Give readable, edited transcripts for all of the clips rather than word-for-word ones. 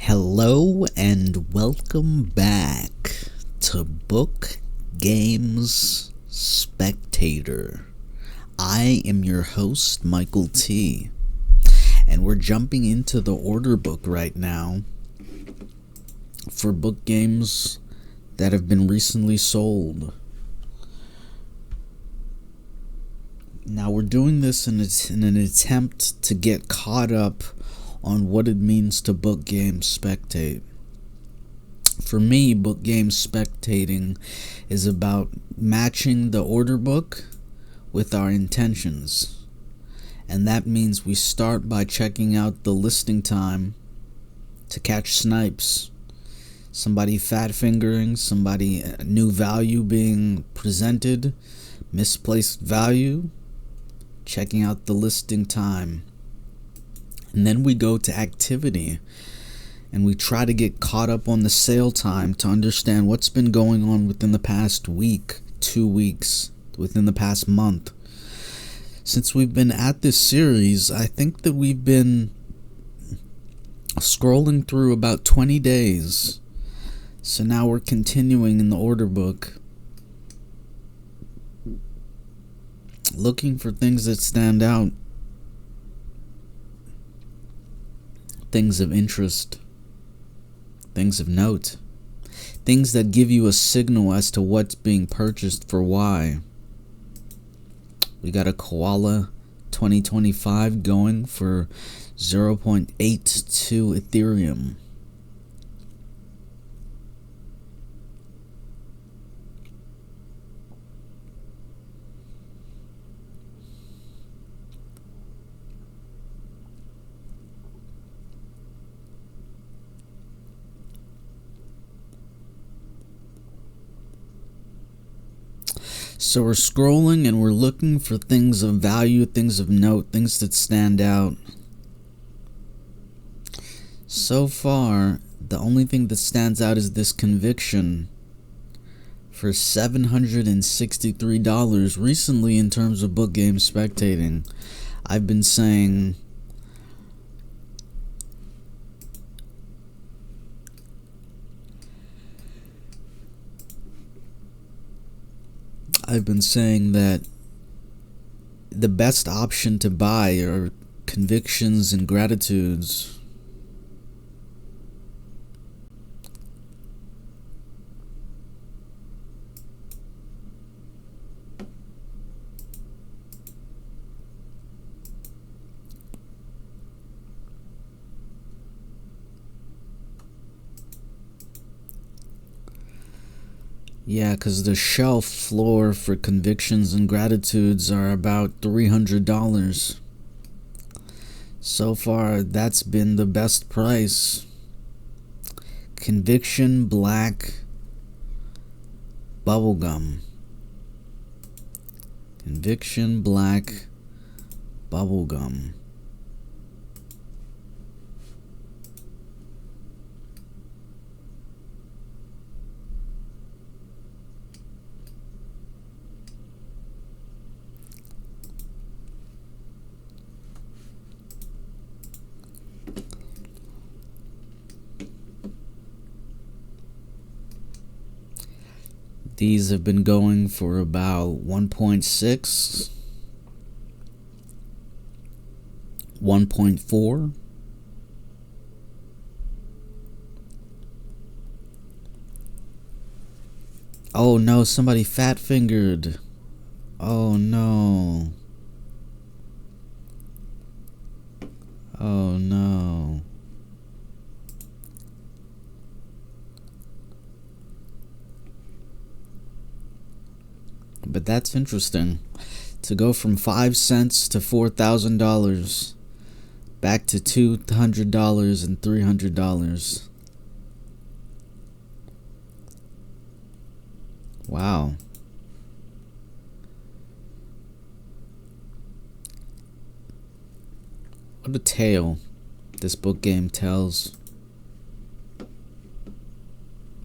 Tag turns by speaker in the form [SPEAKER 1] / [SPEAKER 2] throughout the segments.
[SPEAKER 1] Hello and welcome back to BookGames Spectator. I am your host, Michael T, and we're jumping into the order book right now for book games that have been recently sold. Now we're doing this in an attempt to get caught up on what it means to BookGames Spectate. For me, BookGames Spectating is about matching the order book with our intentions. And that means we start by checking out the listing time to catch snipes. Somebody fat fingering, somebody new value being presented, misplaced value, checking out the listing time. And then we go to activity and we try to get caught up on the sale time to understand what's been going on within the past week, 2 weeks, within the past month. Since we've been at this series, I think that we've been scrolling through about 20 days. So now we're continuing in the order book, looking for things that stand out. Things of interest, things of note, things that give you a signal as to what's being purchased for why. We got a Koala 2025 going for 0.82 Ethereum. So we're scrolling and we're looking for things of value, things of note, things that stand out. So far, the only thing that stands out is this Conviction for $763. Recently, in terms of BookGames Spectating, I've been saying that the best option to buy are Convictions and Gratitudes. Yeah, because the shelf floor for Convictions and Gratitudes are about $300. So far, that's been the best price. Conviction Black Bubblegum. Conviction Black Bubblegum. These have been going for about 1.6, 1.4. Oh no, somebody fat fingered. Oh no. Oh no. But that's interesting. To go from 5 cents to $4,000, back to $200 and $300. Wow. What a tale this book game tells.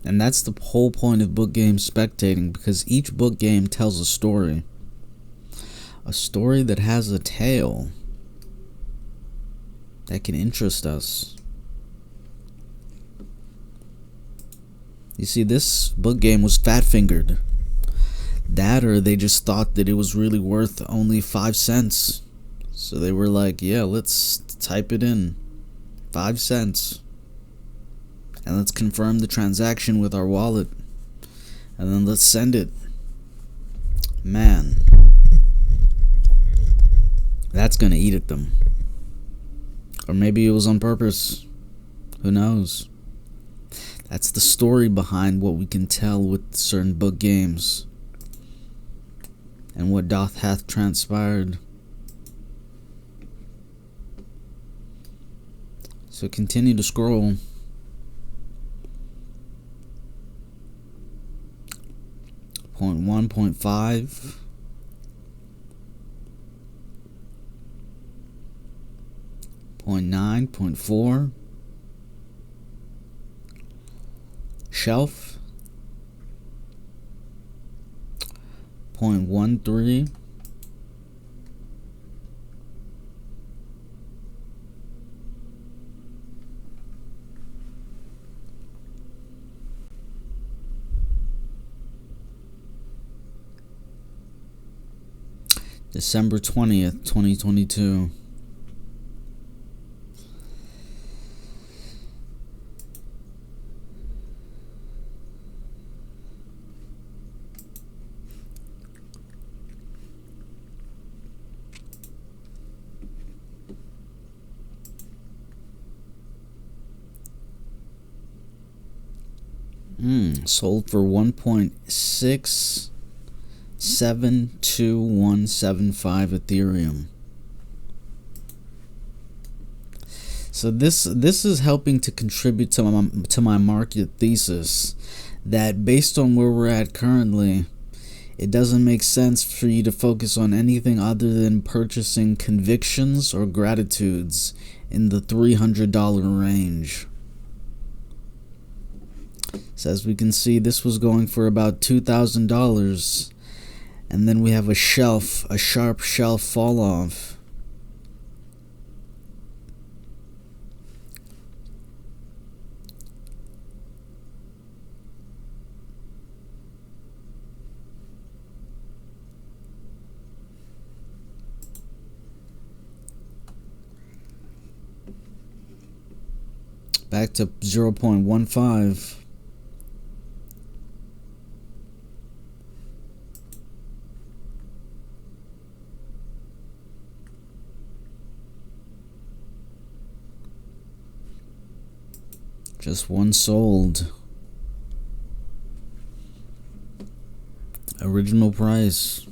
[SPEAKER 1] And that's the whole point of BookGames Spectating, because each book game tells a story. A story that has a tale that can interest us. You see, this book game was fat fingered. That, or they just thought that it was really worth only 5 cents. So they were like, yeah, let's type it in. 5 cents. And let's confirm the transaction with our wallet. And then let's send it. Man. That's gonna eat at them. Or maybe it was on purpose. Who knows? That's the story behind what we can tell with certain book games. And what hath transpired. So continue to scroll. Point 1, point 5. Point 9, point 4. Shelf. Point 1, 3. December 20th, 2022. Sold for 1.672175 Ethereum. So this is helping to contribute to my market thesis that based on where we're at currently, it doesn't make sense for you to focus on anything other than purchasing convictions or gratitudes in the $300 range. So as we can see, this was going for about $2,000, and then we have a sharp shelf fall off. Back to 0.15. Just one sold. Original price.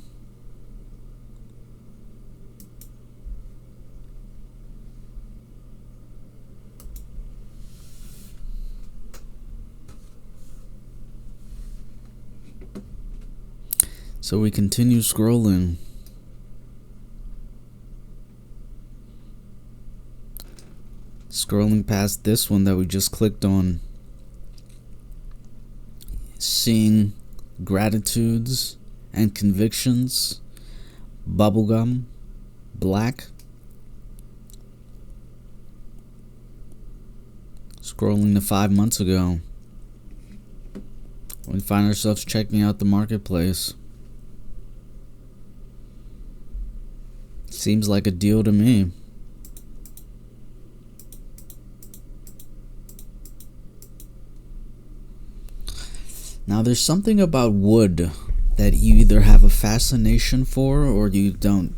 [SPEAKER 1] So we continue scrolling. Scrolling past this one that we just clicked on. Seeing gratitudes and convictions. Bubblegum. Black. Scrolling to 5 months ago. We find ourselves checking out the marketplace. Seems like a deal to me. Now there's something about wood that you either have a fascination for or you don't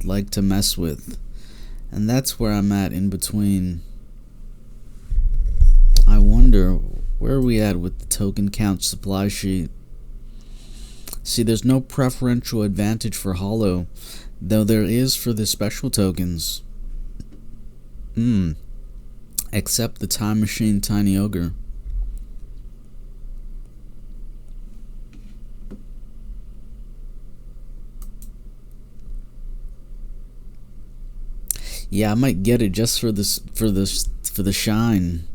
[SPEAKER 1] like to mess with. And that's where I'm at in between. I wonder, where are we at with the token count supply sheet? See, there's no preferential advantage for holo, though there is for the special tokens. Except the Time Machine Tiny Ogre. Yeah, I might get it just for the shine.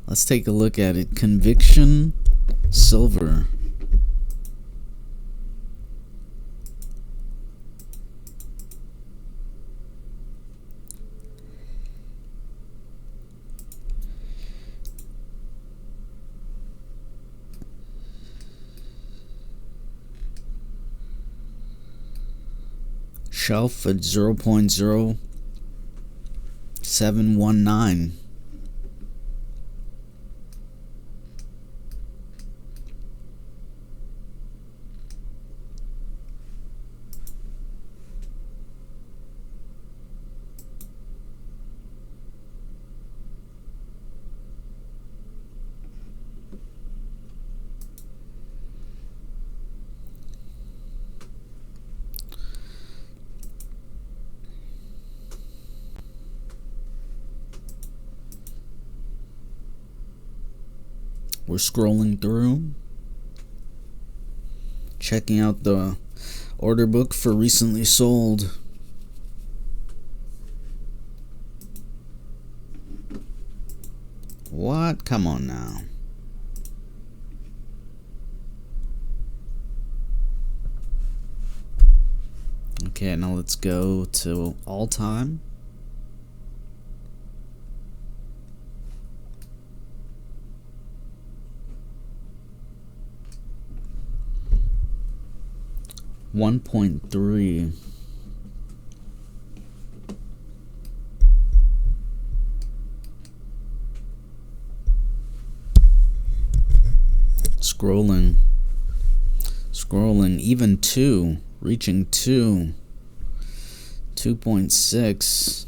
[SPEAKER 1] Let's take a look at it. Conviction Silver. shelf at 0.0719. We're scrolling through, checking out the order book for recently sold. What? Come on now. Okay, now let's go to all time. $1.3. Scrolling, even 2, reaching 2, 2.6.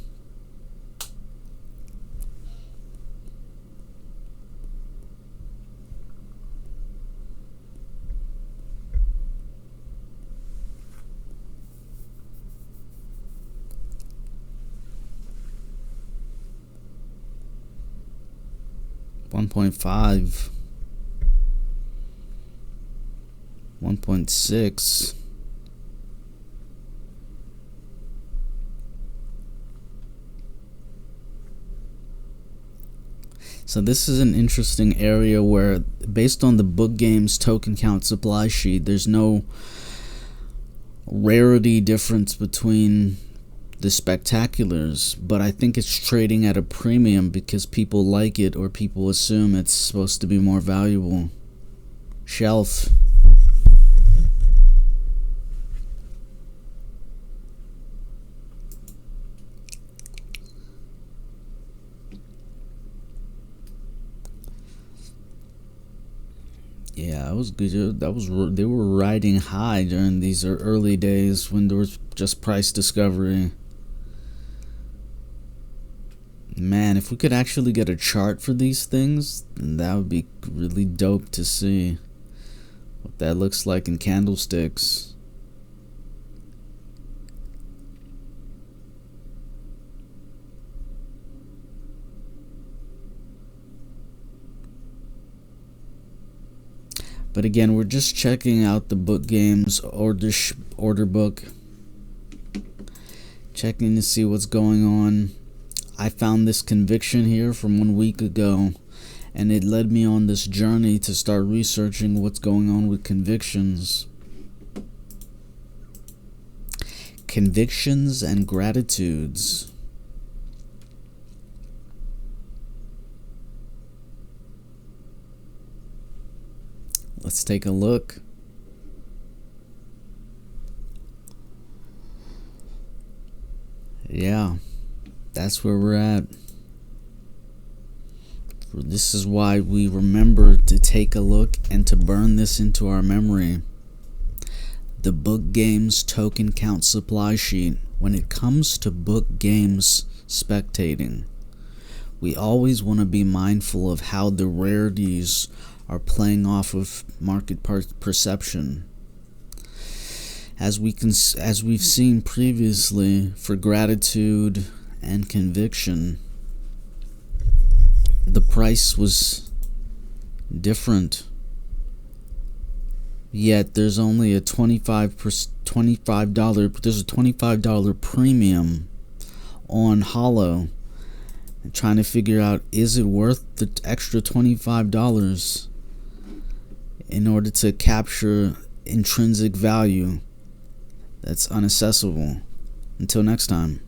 [SPEAKER 1] $1.5, 1.6. So this is an interesting area where, based on the BookGames token count supply sheet, there's no rarity difference between the spectaculars, but I think it's trading at a premium because people like it, or people assume it's supposed to be more valuable. Shelf. Yeah, that was good. They were riding high during these early days when there was just price discovery. Man, if we could actually get a chart for these things, then that would be really dope to see what that looks like in candlesticks. But again, we're just checking out the BookGames order book, checking to see what's going on. I found this conviction here from 1 week ago, and it led me on this journey to start researching what's going on with convictions. Convictions and gratitudes. Let's take a look. Yeah, that's where we're at. This is why we remember to take a look and to burn this into our memory. The BookGames token count supply sheet. When it comes to BookGames spectating, we always want to be mindful of how the rarities are playing off of market perception. As we've seen previously for gratitude and conviction, the price was different. Yet there's only a $25 premium on Hollow. I'm trying to figure out, is it worth the extra $25 in order to capture intrinsic value that's unaccessible? Until next time.